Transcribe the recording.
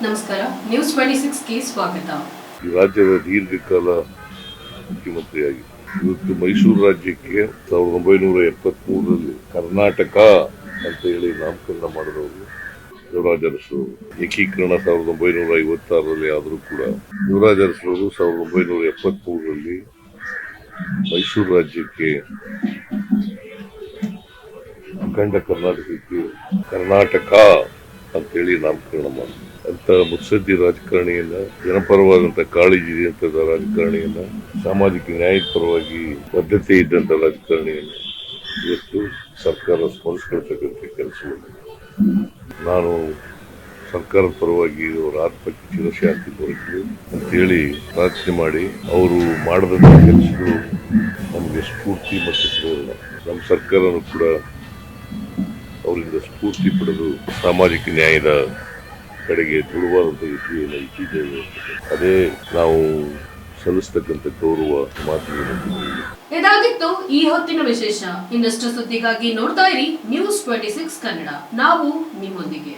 ನಮಸ್ಕಾರ, ನ್ಯೂಸ್ 26 ಗೆ ಸ್ವಾಗತ. ರಾಜ್ಯದ ದೀರ್ಘಕಾಲ ಮುಖ್ಯಮಂತ್ರಿಯಾಗಿ ಇವತ್ತು ಮೈಸೂರು ರಾಜ್ಯಕ್ಕೆ 1973ರಲ್ಲಿ ಕರ್ನಾಟಕ ಅಂತ ಹೇಳಿ ನಾಮಕರಣ ಮಾಡಿದವರು ಯುವರಾಜ ಅರಸರು. ಏಕೀಕರಣ 1956ರಲ್ಲಿ ಆದರೂ ಕೂಡ ಯುವರಾಜ ಅರಸರು 1973ರಲ್ಲಿ ಮೈಸೂರು ರಾಜ್ಯಕ್ಕೆ ಅಖಂಡ ಕರ್ನಾಟಕಕ್ಕೆ ಕರ್ನಾಟಕ ಅಂತೇಳಿ ನಾಮಕರಣ ಮಾಡಿದ್ರು. ಅಂತ ಮುತ್ಸದ್ದಿ ರಾಜಕಾರಣಿಯನ್ನ, ಜನಪರವಾದಂತ ಕಾಳಜಿ ಇದ್ದಂತ ರಾಜಕಾರಣಿಯನ್ನ, ಸಾಮಾಜಿಕ ನ್ಯಾಯದ ಪರವಾಗಿ ಬದ್ಧತೆ ಇದ್ದಂತ ರಾಜಕಾರಣಿಯನ್ನ ಇವತ್ತು ಸರ್ಕಾರ ಸ್ಮರಿಸ್ಕೊಳ್ತಕ್ಕಂಥ ಕೆಲಸ. ನಾನು ಸರ್ಕಾರದ ಪರವಾಗಿ ಅವರ ಆತ್ಮಕ್ಕೆ ಚಿರಶಾಂತಿ ದೊರಕಲಿ ಅಂತೇಳಿ ಪ್ರಾರ್ಥನೆ ಮಾಡಿ, ಅವರು ಮಾಡಿದಂಥ ಕೆಲಸಗಳು ನಮಗೆ ಸ್ಫೂರ್ತಿ ಮತ್ತು ಪ್ರೇರಣೆ. ನಮ್ಮ ಸರ್ಕಾರನೂ ಕೂಡ ಅವರಿಂದ ಸ್ಫೂರ್ತಿ ಪಡೆದು ಸಾಮಾಜಿಕ ನ್ಯಾಯದ ಕಡೆಗೆ ದುಡುವಾದಂಥ ರೀತಿಯನ್ನು ಇಟ್ಟಿದ್ದೇವೆ. ಅದೇ ನಾವು ಸಲ್ಲಿಸ್ತಕ್ಕಂಥ ಗೌರವ ಮಾತುಗಳು. ಇದಾಗಿತ್ತು ಈ ಹೊತ್ತಿನ ವಿಶೇಷ. ಇನ್ನಷ್ಟು ಸುದ್ದಿಗಾಗಿ ನೋಡ್ತಾ ಇರಿ ನ್ಯೂಸ್ 26 ಕನ್ನಡ. ನಾವು ನಿಮ್ಮೊಂದಿಗೆ.